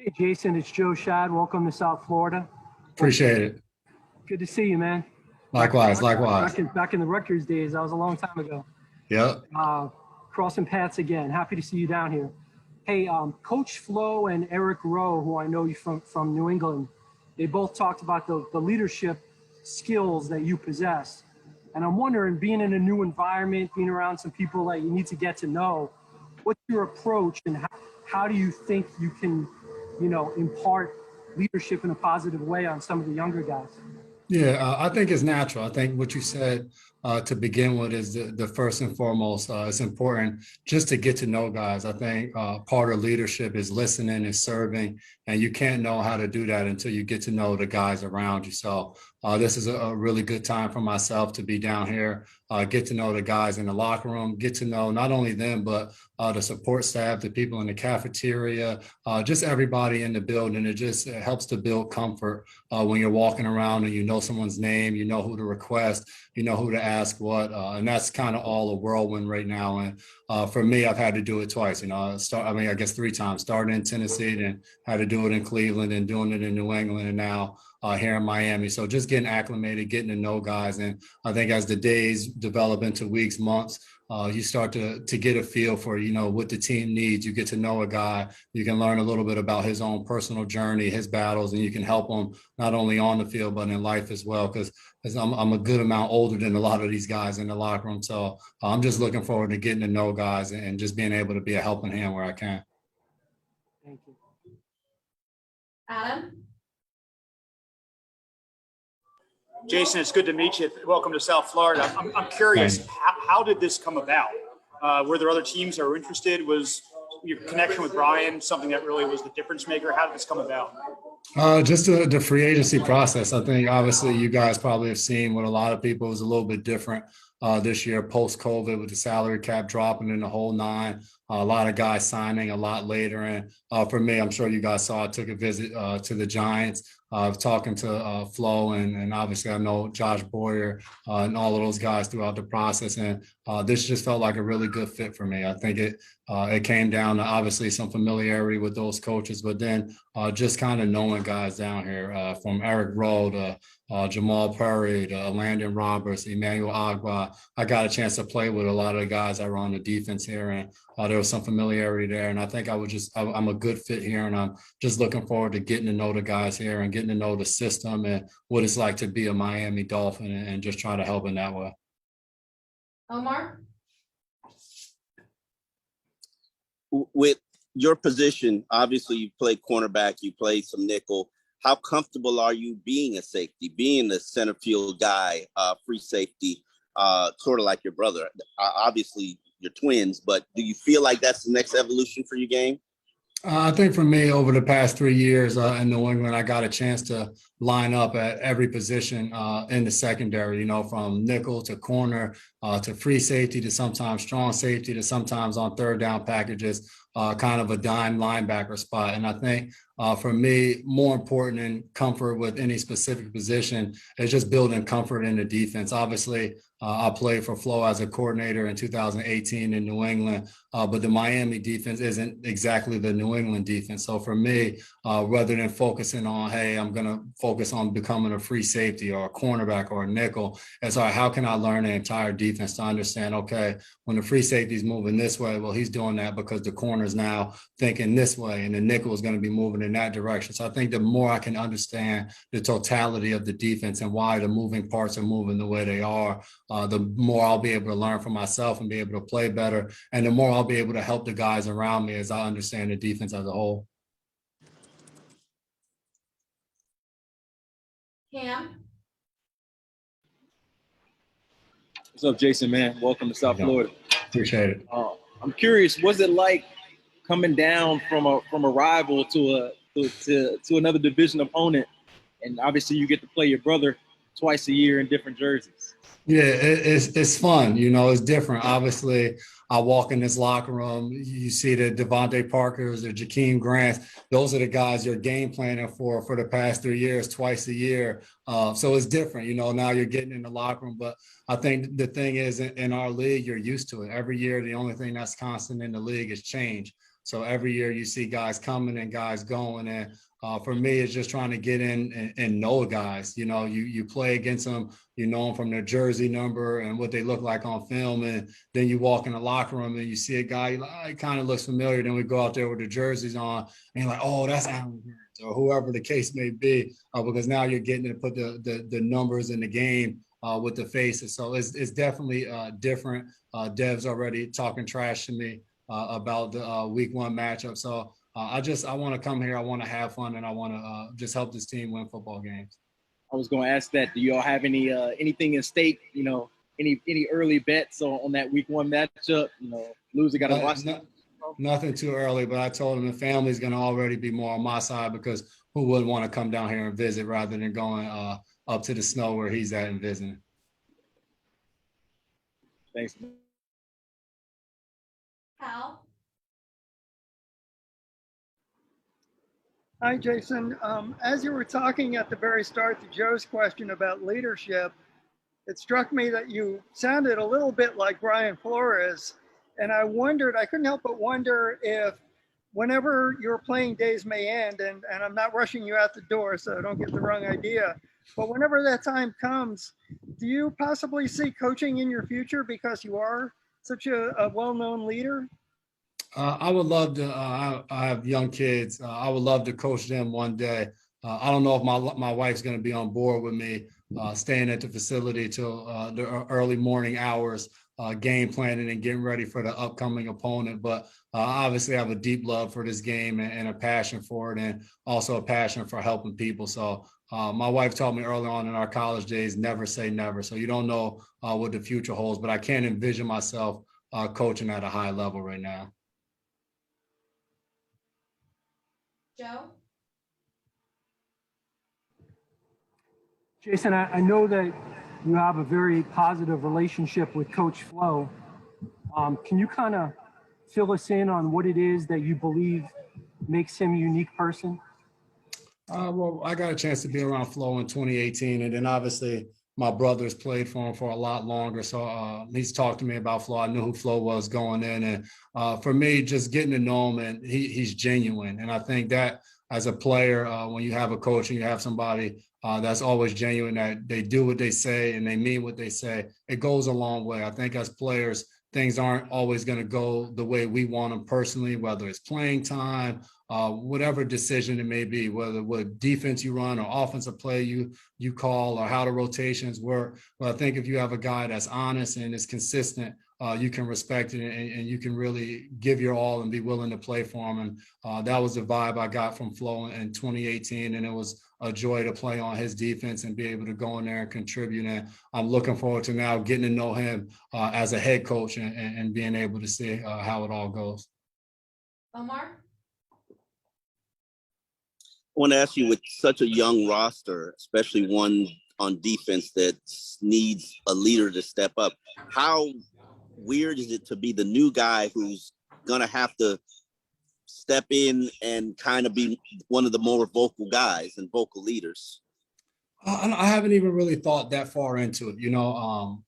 Hey, Jason, it's Joe Shad. Welcome to South Florida. Appreciate it. Good to see you, man. Likewise, likewise. Back in the Rutgers days, that was a long time ago. Yep. Crossing paths again. Happy to see you down here. Hey, Coach Flo and Eric Rowe, who I know you from New England, they both talked about the leadership skills that you possess. And I'm wondering, being in a new environment, being around some people that you need to get to know, what's your approach and how do you think you can, impart leadership in a positive way on some of the younger guys? Yeah, I think it's natural. I think what you said to begin with is the first and foremost. It's important just to get to know guys. I think part of leadership is listening and serving, and you can't know how to do that until you get to know the guys around you. So this is a really good time for myself to be down here, get to know the guys in the locker room, get to know not only them, but the support staff, the people in the cafeteria, just everybody in the building. It helps to build comfort when you're walking around and you know someone's name, you know who to request, you know who to ask what, and that's kind of all a whirlwind right now. And for me, I've had to do it twice. I guess 3 times. Started in Tennessee, then had to do it in Cleveland, and doing it in New England, and now here in Miami. So just getting acclimated, getting to know guys, and I think as the days develop into weeks, months, you start to get a feel for what the team needs. You get to know a guy. You can learn a little bit about his own personal journey, his battles, and you can help him not only on the field but in life as well. Because I'm a good amount older than a lot of these guys in the locker room, so I'm just looking forward to getting to know guys and just being able to be a helping hand where I can. Thank you. Adam? Jason, it's good to meet you. Welcome to South Florida. I'm curious, how did this come about? Were there other teams that were interested? Was your connection with Brian something that really was the difference maker? How did this come about? Just the free agency process. I think obviously you guys probably have seen what a lot of people was a little bit different this year post-COVID with the salary cap dropping in the whole 9. A lot of guys signing a lot later. And for me, I'm sure you guys saw I took a visit to the Giants. Talking to Flo and obviously I know Josh Boyer and all of those guys throughout the process. And this just felt like a really good fit for me. I think it came down to obviously some familiarity with those coaches, but then just kind of knowing guys down here from Eric Rowe to Jamal Perry to Landon Roberts, Emmanuel Agba. I got a chance to play with a lot of the guys that were on the defense here, and there was some familiarity there. And I think I'm a good fit here, and I'm just looking forward to getting to know the guys here and getting to know the system and what it's like to be a Miami Dolphin and just try to help in that way. Omar? With your position, obviously you play cornerback, you play some nickel. How comfortable are you being a safety, being the center field guy, free safety, sort of like your brother? Obviously, you're twins, but do you feel like that's the next evolution for your game? I think for me, over the past 3 years in New England, I got a chance to line up at every position in the secondary, from nickel to corner to free safety to sometimes strong safety to sometimes on third down packages, kind of a dime linebacker spot. And I think for me, more important than comfort with any specific position is just building comfort in the defense. Obviously, I played for Flo as a coordinator in 2018 in New England, but the Miami defense isn't exactly the New England defense. So for me, rather than focusing on, hey, I'm going to focus on becoming a free safety or a cornerback or a nickel, it's all right, how can I learn the entire defense to understand, okay, when the free safety is moving this way, well, he's doing that because the corner's now thinking this way and the nickel is going to be moving in that direction. So I think the more I can understand the totality of the defense and why the moving parts are moving the way they are, the more I'll be able to learn for myself and be able to play better. And the more I'll be able to help the guys around me as I understand the defense as a whole. Cam? What's up, Jason, man? Welcome to South Florida. Appreciate it. I'm curious, what's it like coming down from a rival to another division opponent? And obviously you get to play your brother twice a year in different jerseys. Yeah, it's fun. It's different. Obviously, I walk in this locker room, you see the Devontae Parkers, the Jakeem Grants. Those are the guys you're game planning for the past 3 years, twice a year. So it's different. Now you're getting in the locker room. But I think the thing is, in our league, you're used to it. Every year, the only thing that's constant in the league is change. So every year you see guys coming and guys going. And for me, it's just trying to get in and know guys. You know, you play against them, you know them from their jersey number and what they look like on film. And then you walk in the locker room and you see a guy, you're like, oh, he kind of looks familiar. Then we go out there with the jerseys on and you're like, oh, that's Allen Hurts, or whoever the case may be, because now you're getting to put the numbers in the game with the faces. So it's definitely different. Dev's already talking trash to me about the week 1 matchup. So I want to come here. I want to have fun, and I want to just help this team win football games. I was going to ask that. Do y'all have any anything in stake? You know, any early bets on that week 1 matchup? You know, loser got to watch. Nothing too early, but I told him the family's going to already be more on my side, because who wouldn't want to come down here and visit rather than going up to the snow where he's at and visiting. Thanks. Hal. Hi, Jason. As you were talking at the very start to Joe's question about leadership, it struck me that you sounded a little bit like Brian Flores. And I couldn't help but wonder if whenever your playing days may end, and I'm not rushing you out the door, so don't get the wrong idea, but whenever that time comes, do you possibly see coaching in your future because you are such a well-known leader? I would love to. I have young kids. I would love to coach them one day. I don't know if my wife's going to be on board with me staying at the facility till the early morning hours, game planning and getting ready for the upcoming opponent. But obviously, I have a deep love for this game and a passion for it, and also a passion for helping people. So my wife taught me early on in our college days, never say never. So you don't know what the future holds, but I can't envision myself coaching at a high level right now. Joe. Jason, I know that you have a very positive relationship with Coach Flo. Can you kind of fill us in on what it is that you believe makes him a unique person? Well, I got a chance to be around Flo in 2018, and then obviously my brother's played for him for a lot longer. So he's talked to me about Flo. I knew who Flo was going in. And for me, just getting to know him, and he's genuine. And I think that as a player, when you have a coach and you have somebody that's always genuine, that they do what they say and they mean what they say, it goes a long way. I think as players, things aren't always going to go the way we want them personally, whether it's playing time, whatever decision it may be, whether what defense you run or offensive play you call, or how the rotations work. But I think if you have a guy that's honest and is consistent, you can respect it, and you can really give your all and be willing to play for him. And that was the vibe I got from Flo in 2018. And it was a joy to play on his defense and be able to go in there and contribute. And I'm looking forward to now getting to know him as a head coach and being able to see how it all goes. Omar. I want to ask you, with such a young roster, especially one on defense that needs a leader to step up, how weird is it to be the new guy who's going to have to step in and kind of be one of the more vocal guys and vocal leaders? I haven't even really thought that far into it. You know,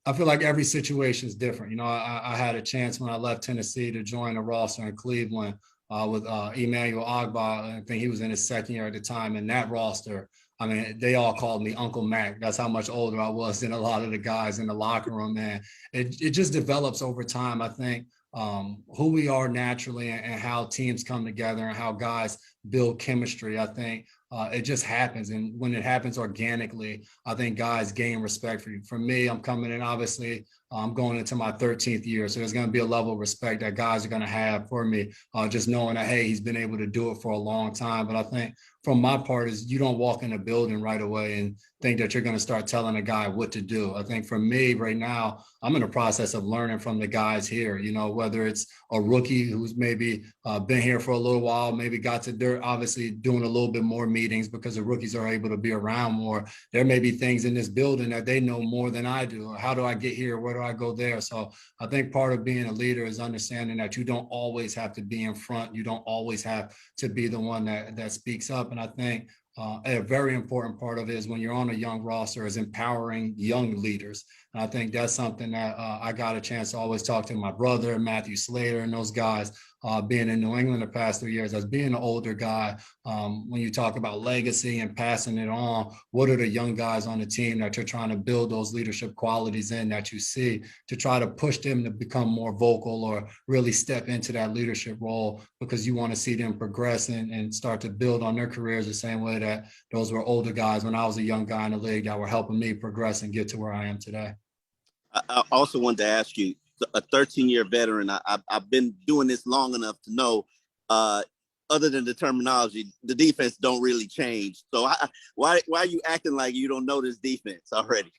I feel like every situation is different. You know, I had a chance when I left Tennessee to join a roster in Cleveland with miamyoo. I think he was in his second year at the time. And that roster, I mean, they all called me Uncle Mac. That's how much older I was than a lot of the guys in the locker room, man. It just develops over time. I think who we are naturally and how teams come together and how guys build chemistry. I think it just happens. And when it happens organically, I think guys gain respect for you. For me, I'm coming in, obviously, I'm going into my 13th year. So there's going to be a level of respect that guys are going to have for me, just knowing that, hey, he's been able to do it for a long time. But I think from my part is you don't walk in a building right away and think that you're going to start telling a guy what to do. I think for me right now, I'm in the process of learning from the guys here, you know, whether it's a rookie who's maybe been here for a little while, maybe got to, they're obviously doing a little bit more meetings because the rookies are able to be around more. There may be things in this building that they know more than I do. How do I get here? Where do I go there? So I think part of being a leader is understanding that you don't always have to be in front. You don't always have to be the one that speaks up. And I think a very important part of it is when you're on a young roster is empowering young leaders. And I think that's something that I got a chance to always talk to my brother, Matthew Slater, and those guys being in New England the past 3 years, as being an older guy. When you talk about legacy and passing it on, what are the young guys on the team that you're trying to build those leadership qualities in that you see to try to push them to become more vocal or really step into that leadership role, because you want to see them progress and start to build on their careers the same way that those were older guys when I was a young guy in the league that were helping me progress and get to where I am today. I also wanted to ask you, a 13-year veteran, I've been doing this long enough to know, other than the terminology, the defense don't really change. So why are you acting like you don't know this defense already?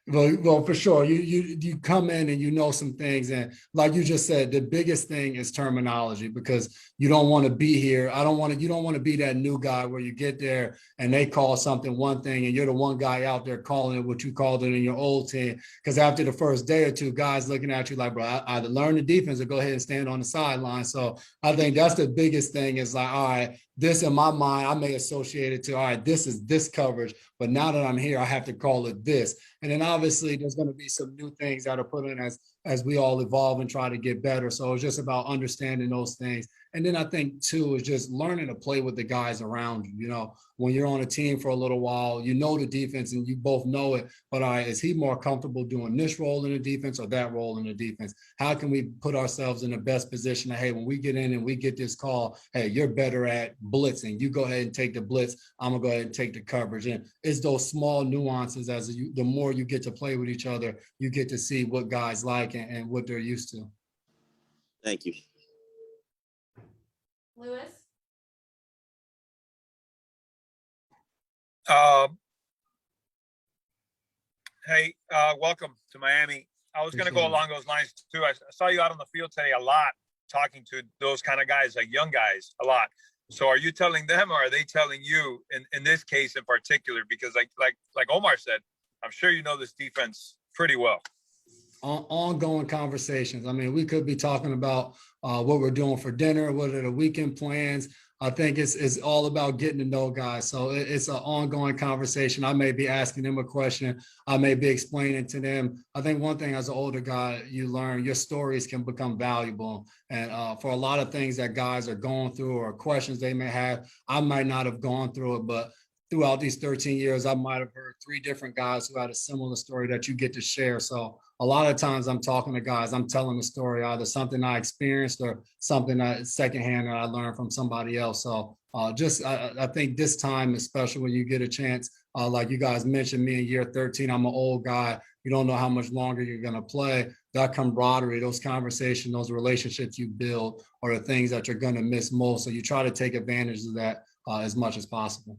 Well, for sure. You come in and you know some things, and like you just said, the biggest thing is terminology, because you don't want to be here. You don't want to be that new guy where you get there and they call something one thing and you're the one guy out there calling it what you called it in your old team. Because after the first day or two, guys looking at you like, bro, I either learn the defense or go ahead and stand on the sideline. So I think that's the biggest thing is like, all right, this in my mind, I may associate it to, all right, this is this coverage, but now that I'm here, I have to call it this. And then obviously there's going to be some new things that are put in as we all evolve and try to get better. So it's just about understanding those things. And then I think too, is just learning to play with the guys around you. You know, when you're on a team for a little while, you know the defense and you both know it, but all right, is he more comfortable doing this role in the defense or that role in the defense? How can we put ourselves in the best position to, hey, when we get in and we get this call, hey, you're better at blitzing. You go ahead and take the blitz. I'm gonna go ahead and take the coverage. And it's those small nuances the more you get to play with each other, you get to see what guys like and what they're used to. Thank you. Lewis. Hey, welcome to Miami. I was going to go along those lines too. I saw you out on the field today a lot, talking to those kind of guys, like young guys, a lot. So are you telling them, or are they telling you in this case in particular? Because like Omar said, I'm sure you know this defense pretty well. Ongoing conversations. I mean, we could be talking about what we're doing for dinner, what are the weekend plans. I think it's all about getting to know guys. So it's an ongoing conversation. I may be asking them a question. I may be explaining to them. I think one thing as an older guy, you learn your stories can become valuable. And for a lot of things that guys are going through or questions they may have, I might not have gone through it, but throughout these 13 years, I might have heard 3 different guys who had a similar story that you get to share. So a lot of times I'm talking to guys, I'm telling the story, either something I experienced or something secondhand that I learned from somebody else. So I think this time, especially when you get a chance, like you guys mentioned, me in year 13, I'm an old guy. You don't know how much longer you're going to play. That camaraderie, those conversations, those relationships you build are the things that you're going to miss most. So you try to take advantage of that as much as possible.